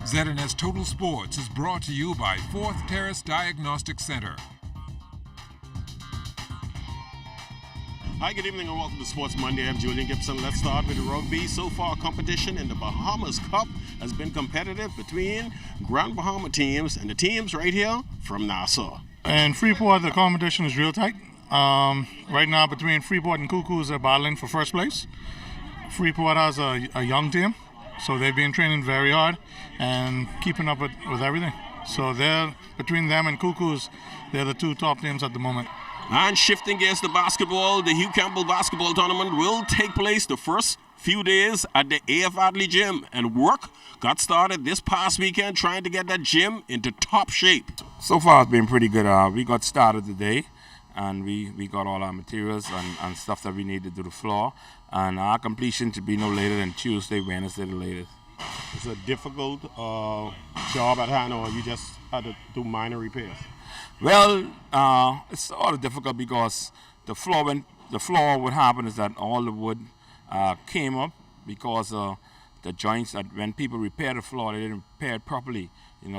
ZNS Total Sports is brought to you by 4th Terrace Diagnostic Center. Hi, good evening and welcome to Sports Monday. I'm Julian Gibson. Let's start with the rugby. So far, competition in the Bahamas Cup has been competitive between Grand Bahama teams and the teams right here from Nassau. In Freeport, the competition is real tight. Right now, between Freeport and Cuckoos, they're battling for first place. Freeport has a young team, so they've been training very hard and keeping up with everything. So they're between them and Cuckoos, they're the two top teams at the moment. And shifting gears to basketball, the Hugh Campbell basketball tournament will take place the first few days at the AF Adley Gym, and work got started this past weekend trying to get that gym into top shape. So far it's been pretty good. We got started today, and we got all our materials and stuff that we need to do the floor, and our completion should be no later than Tuesday, Wednesday the latest. It's a difficult job at hand, or you just had to do minor repairs? Well, it's sort of difficult because the floor, what happened is that all the wood came up because the joints, that when people repair the floor, they didn't repair it properly,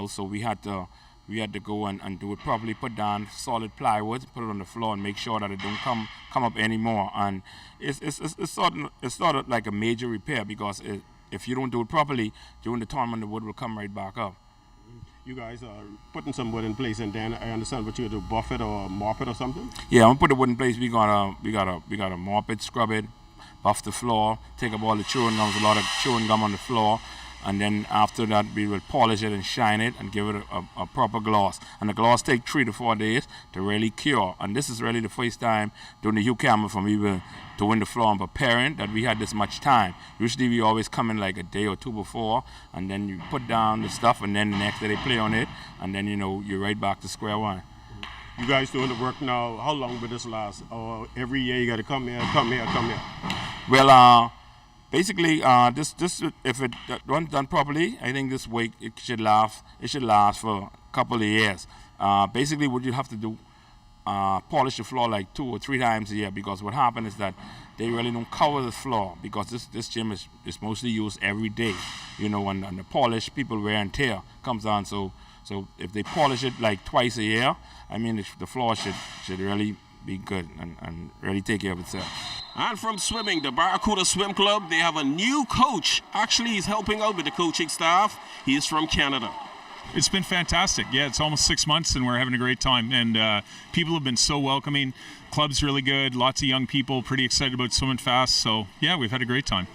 so we had to go and do it properly, put down solid plywood, put it on the floor and make sure that it don't come up anymore. And it's sort of like a major repair, because if you don't do it properly during the tournament, the wood will come right back up. You guys are putting some wood in place, and then I understand what you do, buff it or mop it or something? Yeah, I'm gonna put the wood in place. We gotta mop it, scrub it, buff the floor, take up all the chewing gum. There's a lot of chewing gum on the floor, and then after that we will polish it and shine it and give it a proper gloss. And the gloss takes 3 to 4 days to really cure. And this is really the first time during the Hugh Campbell for me doing the floor and preparing that we had this much time. Usually we always come in like a day or two before, and then you put down the stuff, and then the next day they play on it, and then you're right back to square one. You guys doing the work now, how long will this last? Or every year you got to come here? Well, basically, this if it done properly, I think this week it should last for a couple of years. Basically, what you have to do, polish the floor like 2 or 3 times a year, because what happens is that they really don't cover the floor, because this gym is mostly used every day, and the polish, people wear and tear comes on. So if they polish it like twice a year, I mean the floor should really be good and really take care of itself. And from swimming, the Barracuda Swim Club, they have a new coach. Actually, he's helping out with the coaching staff. He's from Canada. It's been fantastic. Yeah, it's almost 6 months and we're having a great time. And people have been so welcoming. Club's really good. Lots of young people, pretty excited about swimming fast. So, yeah, we've had a great time.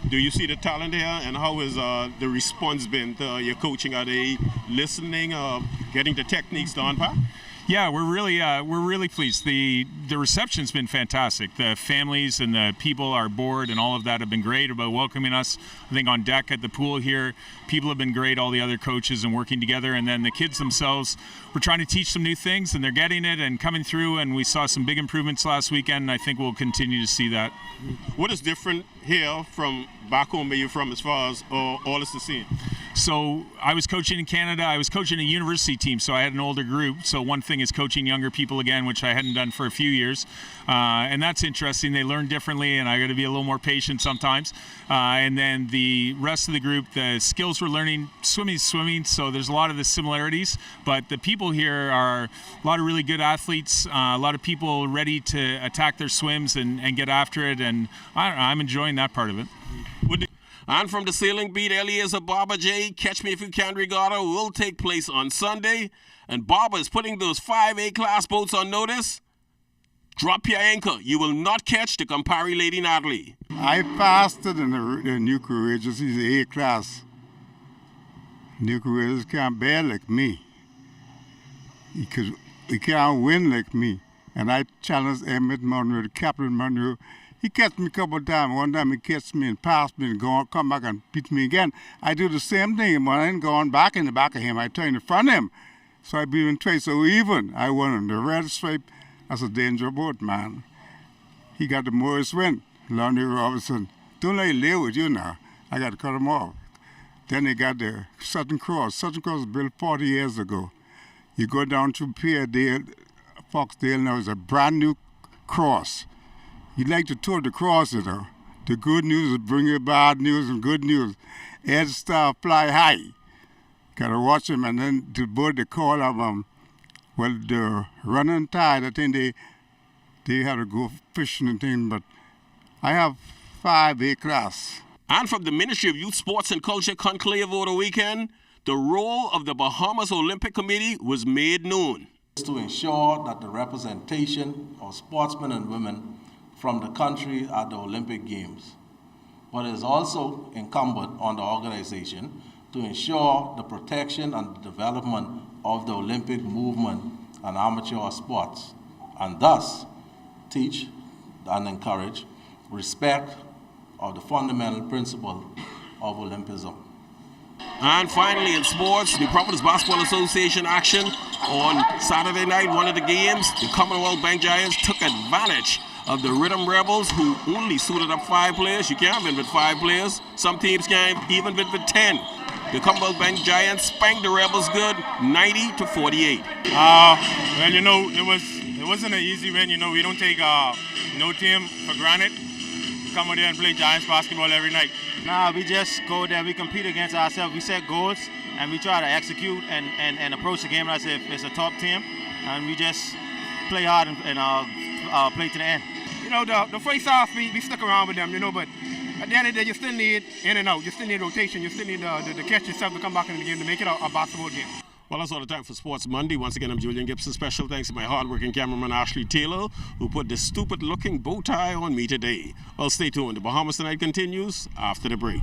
Do you see the talent here, and how has the response been to your coaching? Are they listening, getting the techniques down, Pat? Yeah, we're really pleased. The reception's been fantastic. The families and the people, our board, and all of that have been great about welcoming us. I think on deck at the pool here, people have been great, all the other coaches, and working together. And then the kids themselves, we're trying to teach some new things, and they're getting it and coming through. And we saw some big improvements last weekend, and I think we'll continue to see that. What is different here from back home where you're from, as far as all is the same? So I was coaching in Canada. I was coaching a university team, so I had an older group. So one thing is coaching younger people again, which I hadn't done for a few years. And that's interesting. They learn differently, and I got to be a little more patient sometimes. And then the rest of the group, the skills we're learning, swimming, so there's a lot of the similarities. But the people here are a lot of really good athletes, a lot of people ready to attack their swims and get after it. And I'm enjoying that part of it. And from the sailing beat, Eliezer Barber J, Catch Me If You Can Regatta will take place on Sunday. And Barber is putting those 5 A-class boats on notice. Drop your anchor. You will not catch the Campari Lady Natalie. I faster than the New Courageous. He's A-class. New Courageous can't bear like me. He can't win like me. And I challenged Emmett Monroe, Captain Monroe. He catch me a couple of times. One time he catch me and pass me and come back and beat me again. I do the same thing. When I ain't going back in the back of him, I turn in front of him. So I beat him twice. So even I won on the red stripe. That's a dangerous boat, man. He got the Morris win. Lonnie Robinson. Don't let him live with you now. I got to cut him off. Then they got the Southern Cross. Southern Cross was built 40 years ago. You go down to Pierredale, Foxdale, now it's a brand new cross. You like to tour the cross, The good news will bring you bad news and good news. Ed Star fly high. Gotta watch them, and then the board they call them, well, the running tide. I think they have to go fishing and things, but I have 5A class. And from the Ministry of Youth, Sports and Culture conclave over the weekend, the role of the Bahamas Olympic Committee was made known. To ensure that the representation of sportsmen and women from the country at the Olympic Games. But it is also incumbent on the organization to ensure the protection and the development of the Olympic movement and amateur sports, and thus teach and encourage respect of the fundamental principle of Olympism. And finally in sports, the Providence Basketball Association action on Saturday night, one of the games, the Commonwealth Bank Giants took advantage of the Rhythm Rebels, who only suited up 5 players. You can't win with 5 players. Some teams can't even win with 10. The Commonwealth Bank Giants spanked the Rebels good, 90-48. Well, you know, it wasn't an easy win. You know, we don't take no team for granted. We come out there and play Giants basketball every night. Nah, we just go there, we compete against ourselves, we set goals, and we try to execute and approach the game as if it's a top team, and we just play hard and play to the end. You know, the face-off, we stuck around with them, you know, but at the end of the day, you still need in and out, you still need rotation, you still need the catch yourself to come back in the game to make it a basketball game. Well, that's all the time for Sports Monday. Once again, I'm Julian Gibson. Special thanks to my hard-working cameraman, Ashley Taylor, who put this stupid-looking bow tie on me today. Well, stay tuned. The Bahamas Tonight continues after the break.